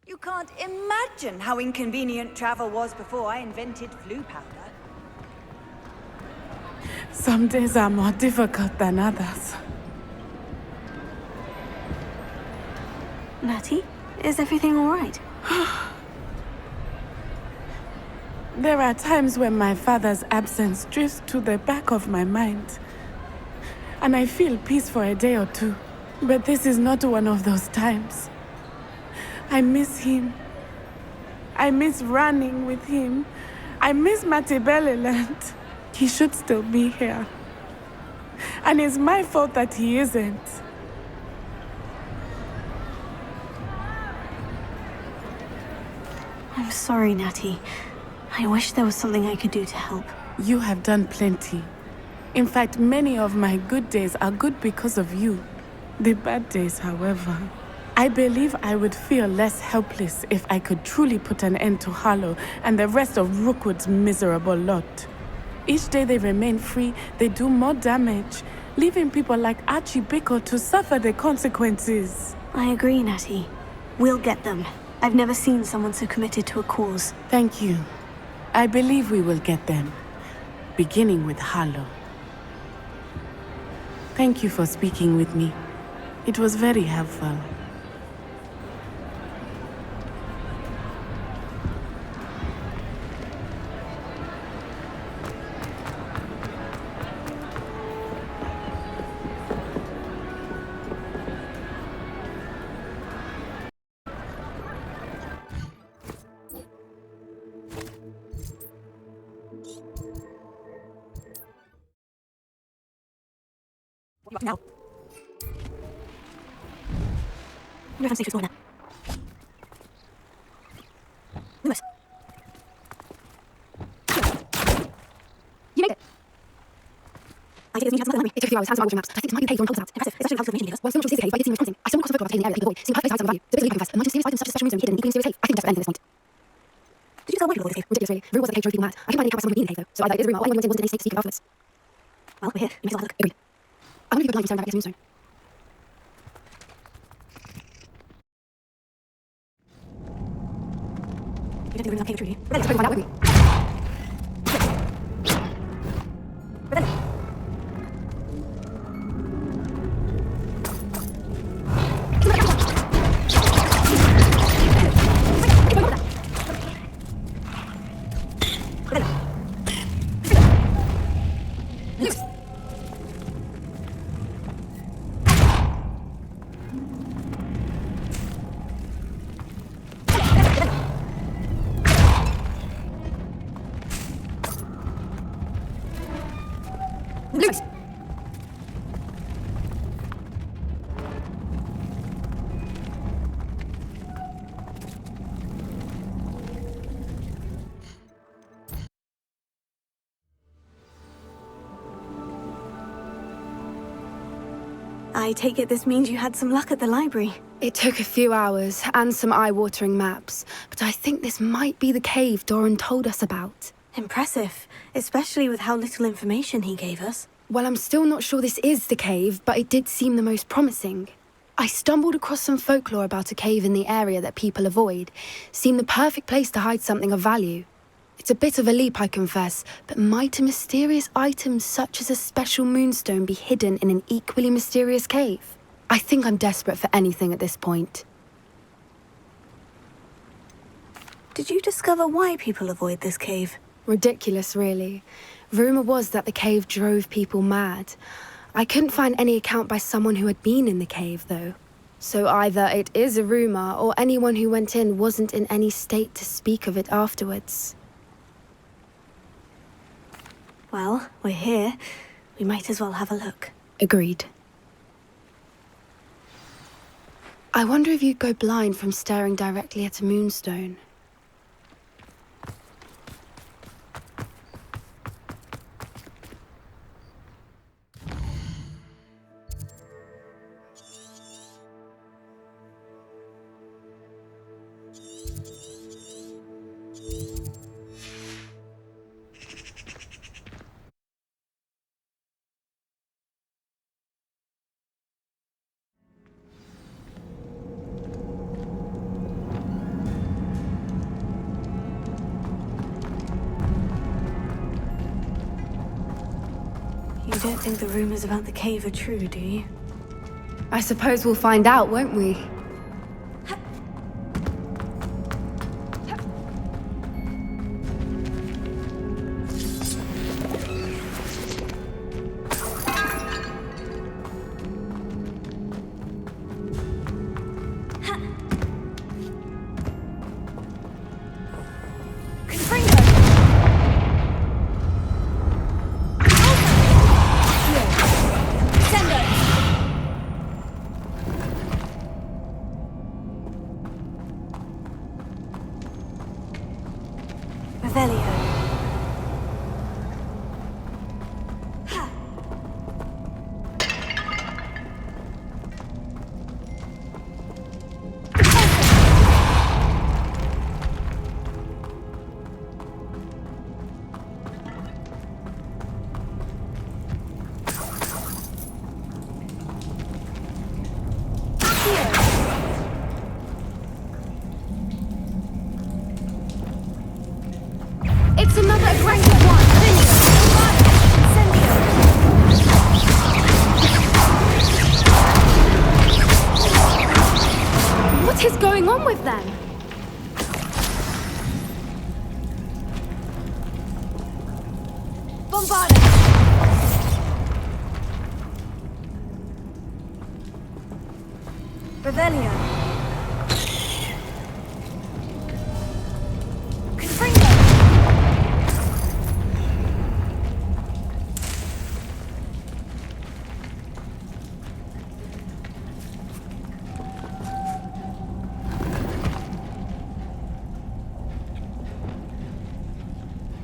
You can't imagine how inconvenient travel was before I invented flu powder. Some days are more difficult than others. Natty, is everything all right? There are times when my father's absence drifts to the back of my mind, and I feel peace for a day or two. But this is not one of those times. I miss him. I miss running with him. I miss Matibeleland. He should still be here. And it's my fault that he isn't. I'm sorry, Natty. I wish there was something I could do to help. You have done plenty. In fact, many of my good days are good because of you. The bad days, however. I believe I would feel less helpless if I could truly put an end to Harlow and the rest of Rookwood's miserable lot. Each day they remain free, they do more damage, leaving people like Archie Bickle to suffer the consequences. I agree, Natty. We'll get them. I've never seen someone so committed to a cause. Thank you. I believe we will get them, beginning with Harlow. Thank you for speaking with me. It was very helpful. Now. You're safe explorer now. Lewis. You made it. I take this means to the library. It took a few hours, hands on my maps. I think this might be the cave Doran told us about. Impressive, especially with how little information gave us. While still not sure this is a cave, but it did seem most promising. I still want to cross the photograph taking the area that people avoid. Seem hard to place outside of value. The bit of leap I confess, and might mysterious items such as special moves and hidden equally mysterious cave. I think that's for anything at this point. Did you tell why people avoid this cave? Ridiculous, really. The rumor was that the cave drove people mad. I couldn't find any account by someone who'd been in the cave, though. So either it is a rumor or anyone who went in wasn't in any state to speak of afterwards. Well, we're here. We may as well have a look. Agreed. I wonder if you could blind me staring directly at the moonstone. We don't think we're in the cave, truly. Let's try to find out, won't we? I take it this means you had some luck at the library. It took a few hours and some eye-watering maps, but I think this might be the cave Doran told us about. Impressive, especially with how little information he gave us. Well, I'm still not sure this is the cave, but it did seem the most promising. I stumbled across some folklore about a cave in the area that people avoid. Seemed the perfect place to hide something of value. It's a bit of a leap, I confess, but might a mysterious item such as a special moonstone be hidden in an equally mysterious cave? I think I'm desperate for anything at this point. Did you discover why people avoid this cave? Ridiculous, really. Rumor was that the cave drove people mad. I couldn't find any account by someone who had been in the cave, though. So either it is a rumor, or anyone who went in wasn't in any state to speak of it afterwards. Well, we're here. We might as well have a look. Agreed. I wonder if you'd go blind from staring directly at a moonstone. don't think the rumors about the cave are true, do you? I suppose we'll find out, won't we? It's another aggressive one! What is going on with them? Bombard! Rebellion.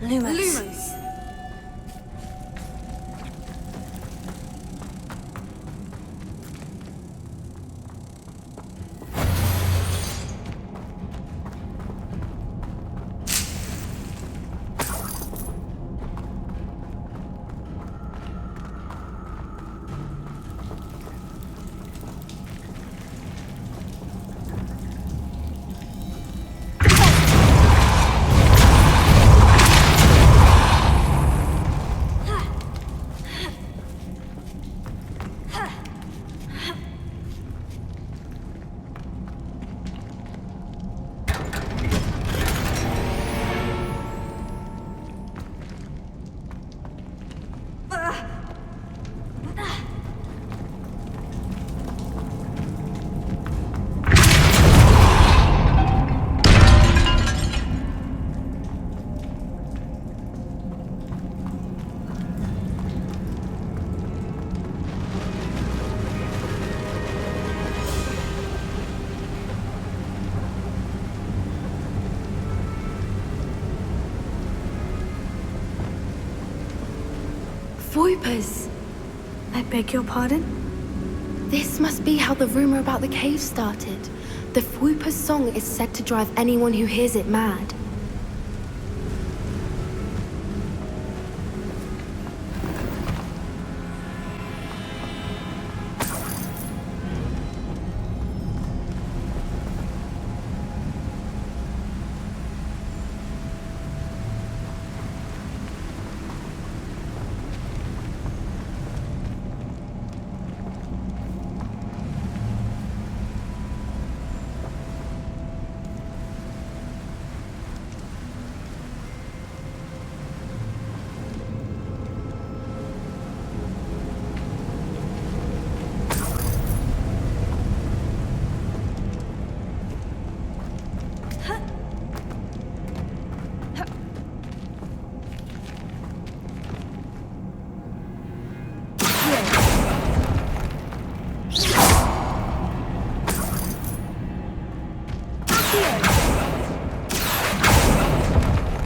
Lumos. Voipers! I beg your pardon? This must be how the rumor about the cave started. The Voiper's song is said to drive anyone who hears it mad.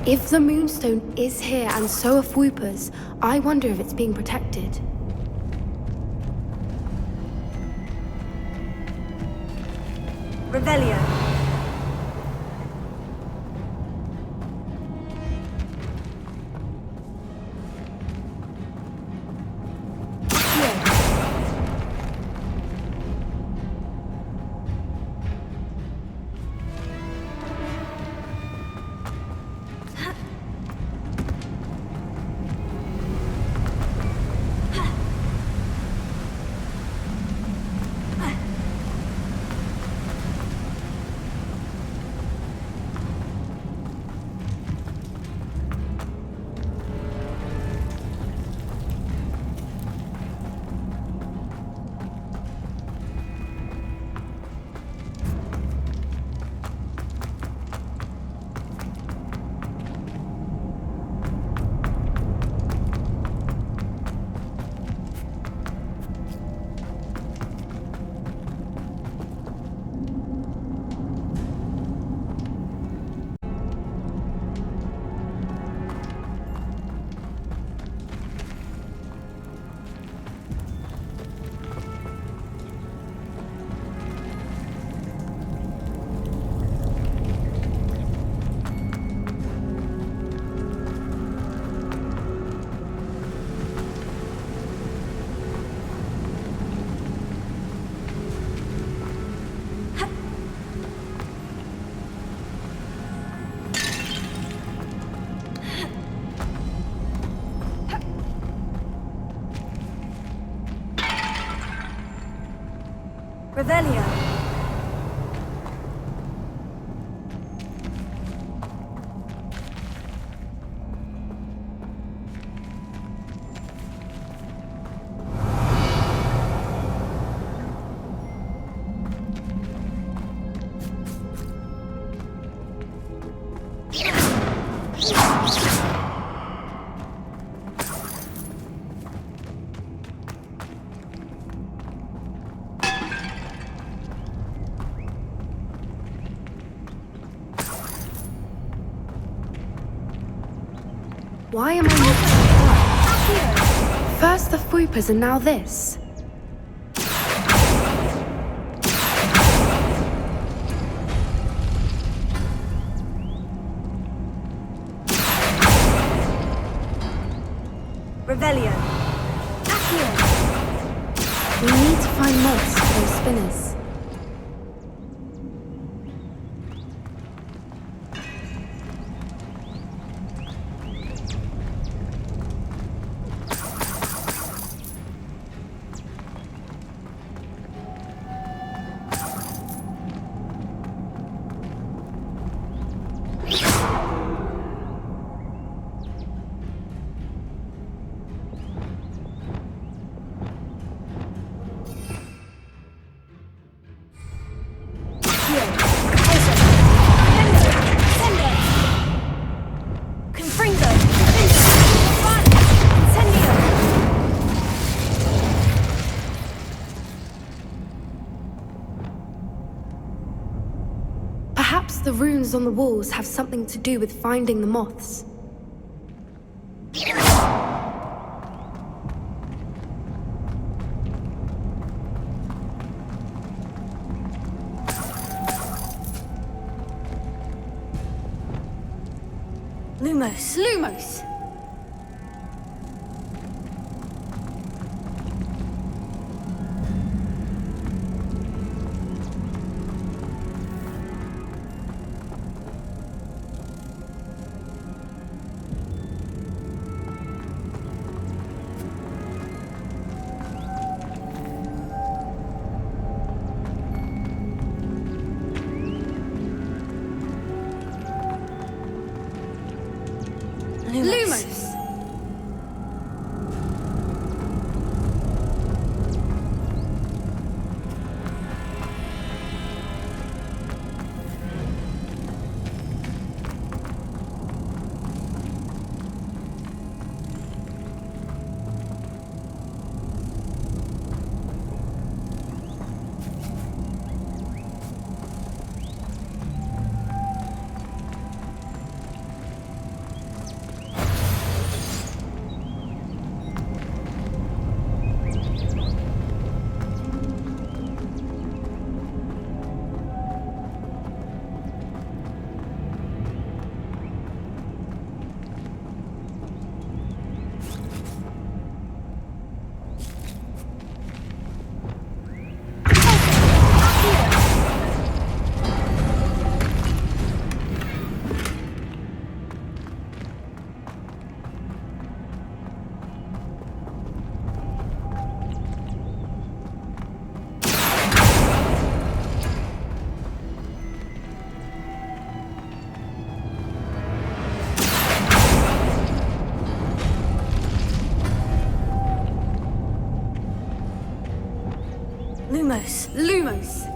If the Moonstone is here and so are Voipers, I wonder if it's being protected. Revelio. Revelio. Why am I not? First the Fuipas and now this. Revelio. Accio. We need to find moths for those spinners. Perhaps the runes on the walls have something to do with finding the moths. Lumos. Lumos! Lumos! Lumos. Lumos!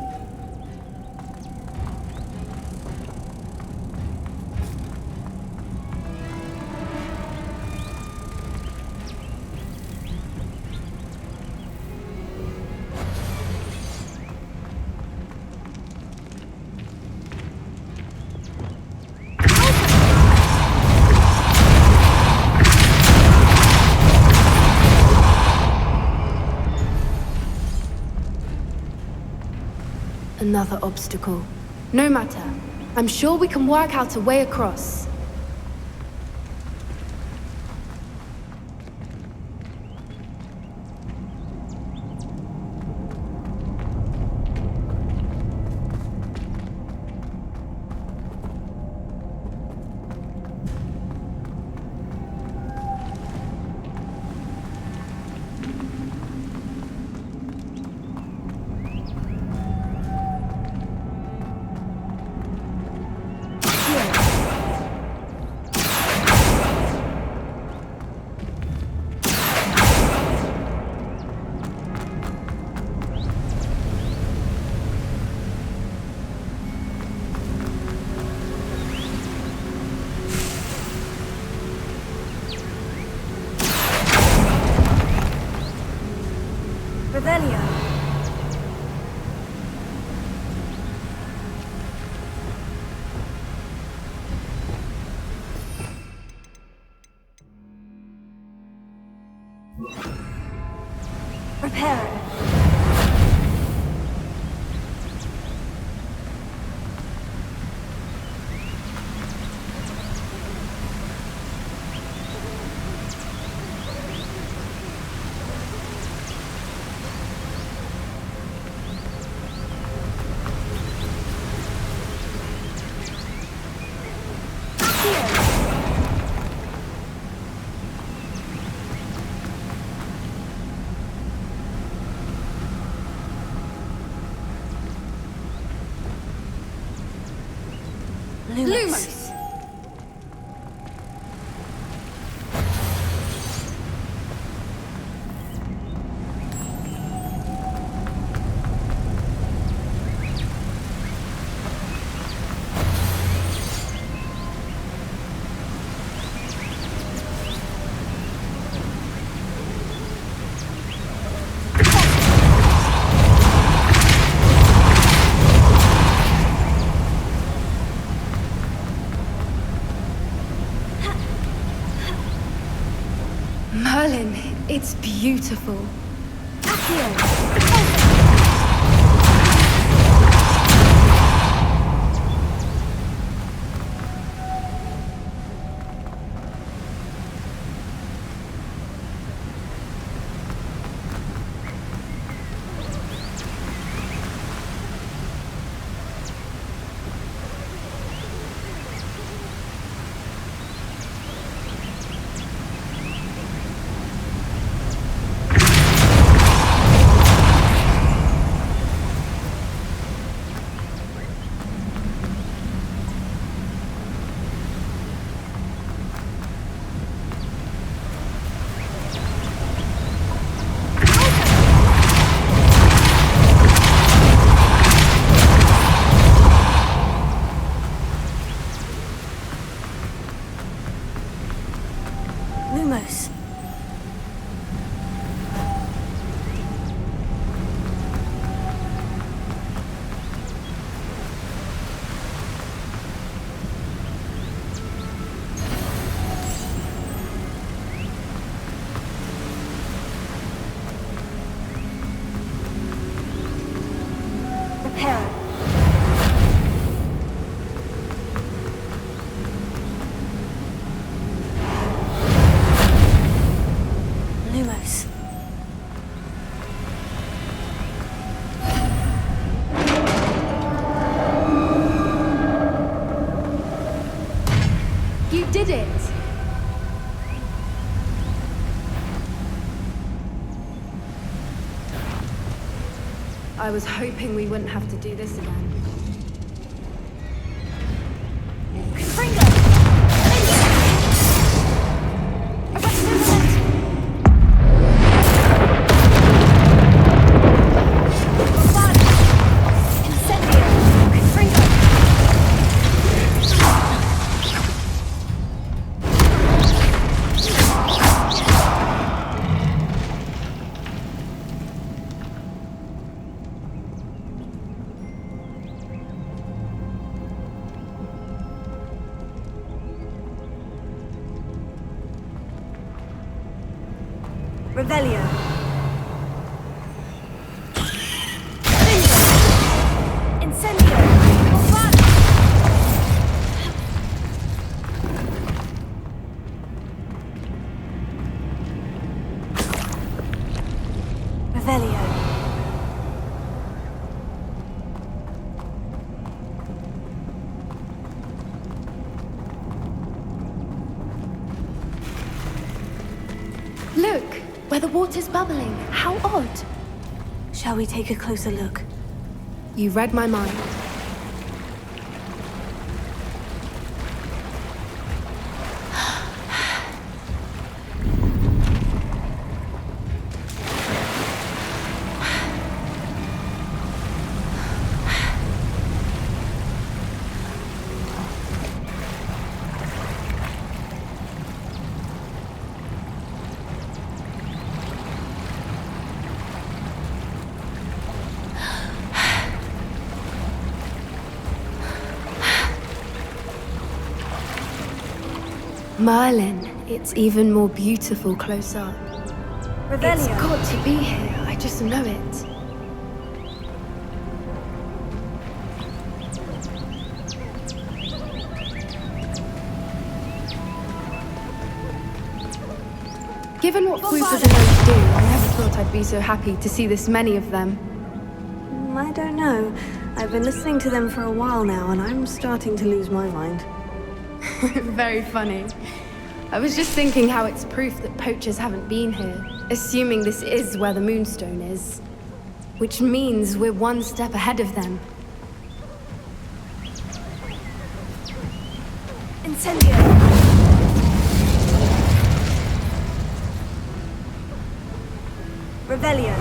Another obstacle. No matter. I'm sure we can work out a way across. Prepare. Lumos! Merlin, it's beautiful. Lumos. Prepare. Lumos. You did it! I was hoping we wouldn't have to do this again. Revelio. Incendio. Revelio. Look! Where the water's bubbling. How odd. Shall we take a closer look? You read my mind. Merlin, it's even more beautiful close up. It's Revelio. got to be here. I just know it. Given what Fruit was known to do, I never thought I'd be so happy to see this many of them. I don't know. I've been listening to them for a while now, and I'm starting to lose my mind. Very funny. I was just thinking how it's proof that poachers haven't been here, assuming this is where the Moonstone is. Which means we're one step ahead of them. Incendio! Revelio.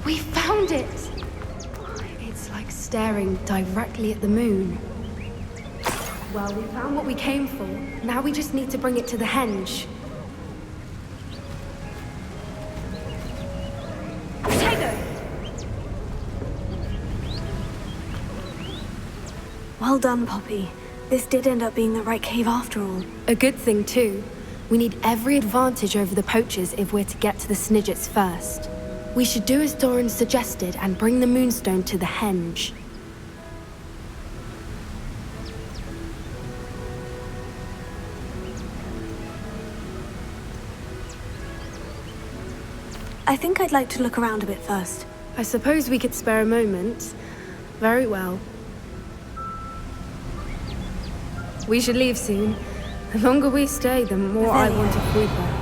We found it! It's like staring directly at the moon. Well, we found what we came for. Now we just need to bring it to the henge. Well done, Poppy. This did end up being the right cave after all. A good thing, too. We need every advantage over the poachers if we're to get to the Snidgets first. We should do as Doran suggested and bring the Moonstone to the henge. I think I'd like to look around a bit first. I suppose we could spare a moment. Very well. We should leave soon. The longer we stay, the more I want to avoid that.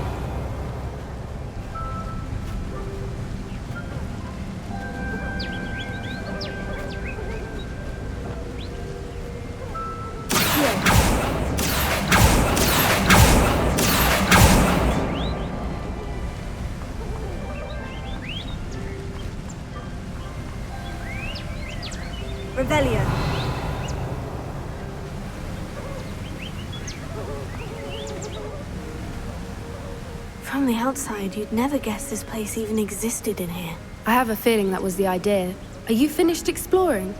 Revelio. From the outside, you'd never guess this place even existed in here. I have a feeling that was the idea. Are you finished exploring?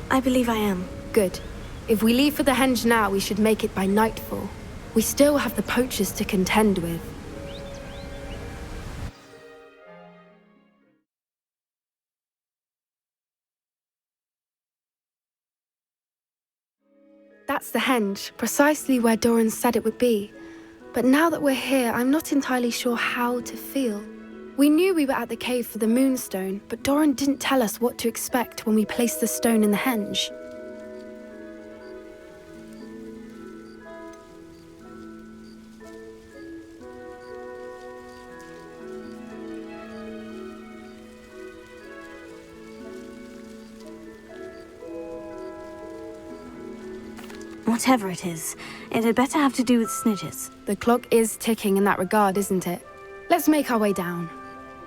I believe I am. Good. If we leave for the henge now, we should make it by nightfall. We still have the poachers to contend with. That's the henge, precisely where Doran said it would be. But now that we're here, I'm not entirely sure how to feel. We knew we were at the cave for the Moonstone, but Doran didn't tell us what to expect when we placed the stone in the henge. Whatever it is, it had better have to do with Snidgets. The clock is ticking in that regard, isn't it? Let's make our way down.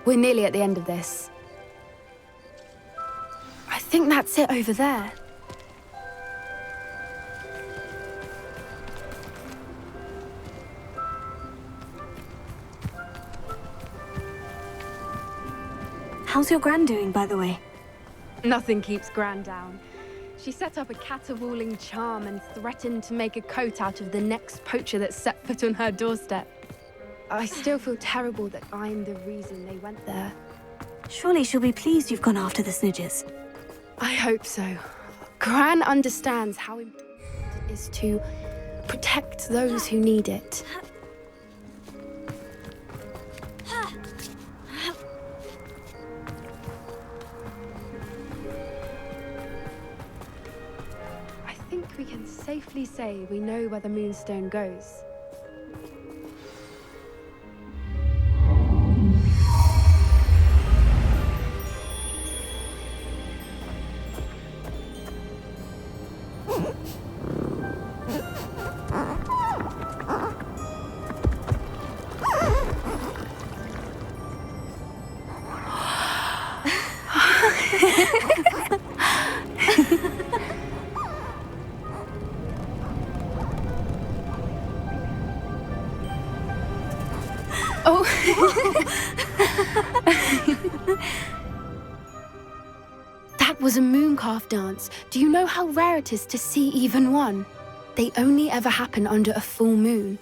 We're nearly at the end of this. I think that's it over there. How's your Gran doing, by the way? Nothing keeps Gran down. She set up a caterwauling charm and threatened to make a coat out of the next poacher that set foot on her doorstep. I still feel terrible that I'm the reason they went there. Surely she'll be pleased you've gone after the Snidges. I hope so. Gran understands how important it is to protect those who need it. I think we can safely say we know where the Moonstone goes. Oh. That was a mooncalf dance. Do you know how rare it is to see even one? They only ever happen under a full moon.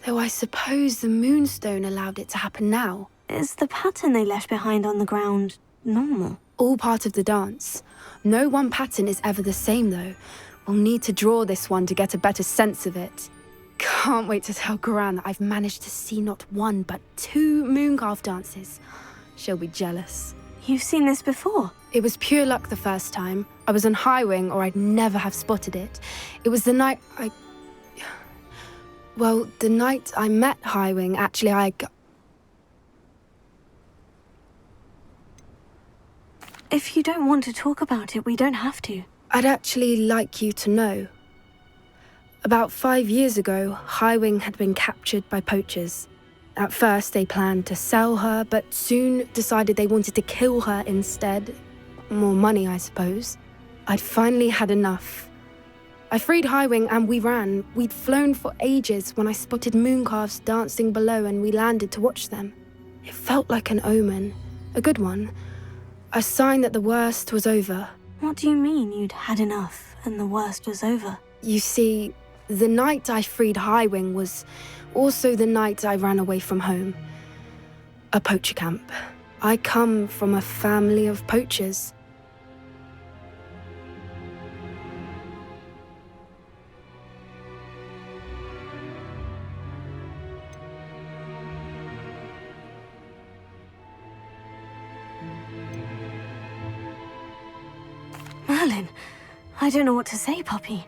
Though I suppose the Moonstone allowed it to happen now. Is the pattern they left behind on the ground normal? All part of the dance. No one pattern is ever the same, though. We'll need to draw this one to get a better sense of it. Can't wait to tell Gran that I've managed to see not one, but 2 mooncalf dances. She'll be jealous. You've seen this before? It was pure luck the first time. I was on Highwing, or I'd never have spotted it. It was the night the night I met Highwing, actually, If you don't want to talk about it, we don't have to. I'd actually like you to know. About 5 years ago, Highwing had been captured by poachers. At first, they planned to sell her, but soon decided they wanted to kill her instead. More money, I suppose. I'd finally had enough. I freed Highwing and we ran. We'd flown for ages when I spotted mooncalves dancing below and we landed to watch them. It felt like an omen. A good one. A sign that the worst was over. What do you mean you'd had enough and the worst was over? You see, the night I freed Highwing was also the night I ran away from home. A poacher camp. I come from a family of poachers. Merlin, I don't know what to say, Poppy.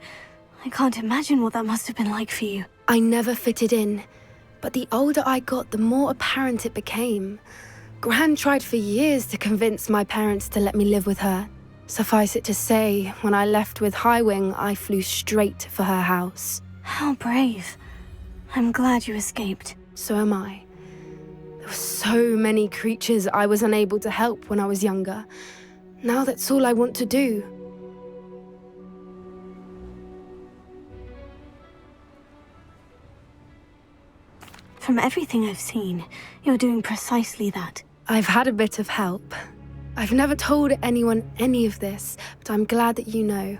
I can't imagine what that must have been like for you. I never fitted in, but the older I got, the more apparent it became. Gran tried for years to convince my parents to let me live with her. Suffice it to say, when I left with Highwing, I flew straight for her house. How brave. I'm glad you escaped. So am I. There were so many creatures I was unable to help when I was younger. Now that's all I want to do. From everything I've seen, you're doing precisely that. I've had a bit of help. I've never told anyone any of this, but I'm glad that you know.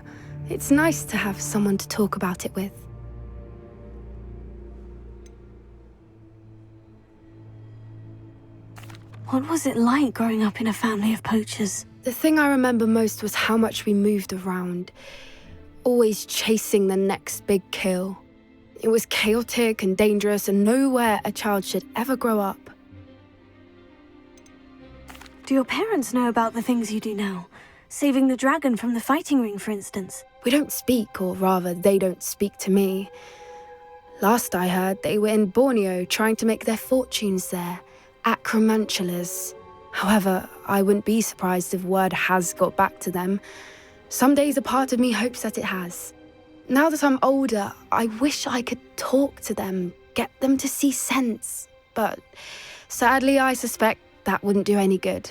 It's nice to have someone to talk about it with. What was it like growing up in a family of poachers? The thing I remember most was how much we moved around, always chasing the next big kill. It was chaotic and dangerous and nowhere a child should ever grow up. Do your parents know about the things you do now? Saving the dragon from the fighting ring, for instance? We don't speak, or rather, they don't speak to me. Last I heard, they were in Borneo trying to make their fortunes there, acromantulas. However, I wouldn't be surprised if word has got back to them. Some days a part of me hopes that it has. Now that I'm older, I wish I could talk to them, get them to see sense. But sadly, I suspect that wouldn't do any good.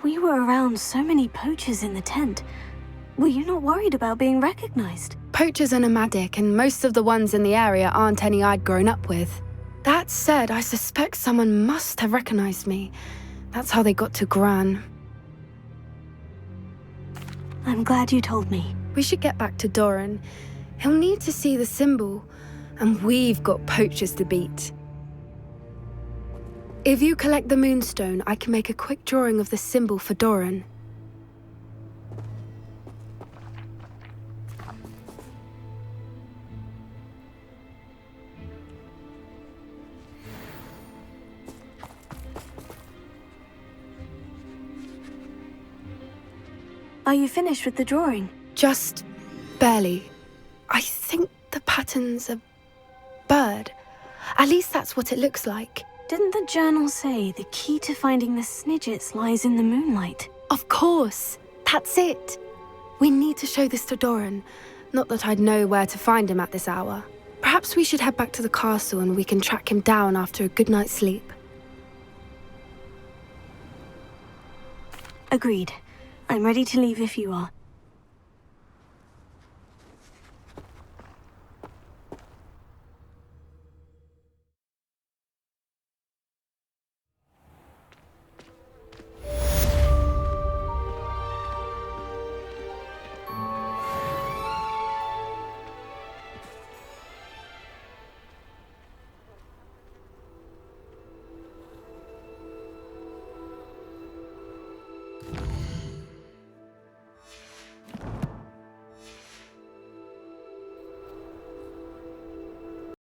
We were around so many poachers in the tent. Were you not worried about being recognized? Poachers are nomadic, and most of the ones in the area aren't any I'd grown up with. That said, I suspect someone must have recognized me. That's how they got to Gran. I'm glad you told me. We should get back to Doran. He'll need to see the symbol. And we've got poachers to beat. If you collect the moonstone, I can make a quick drawing of the symbol for Doran. Are you finished with the drawing? Just barely. I think the pattern's a bird. At least that's what it looks like. Didn't the journal say the key to finding the Snidgets lies in the moonlight? Of course. That's it. We need to show this to Doran. Not that I'd know where to find him at this hour. Perhaps we should head back to the castle and we can track him down after a good night's sleep. Agreed. I'm ready to leave if you are.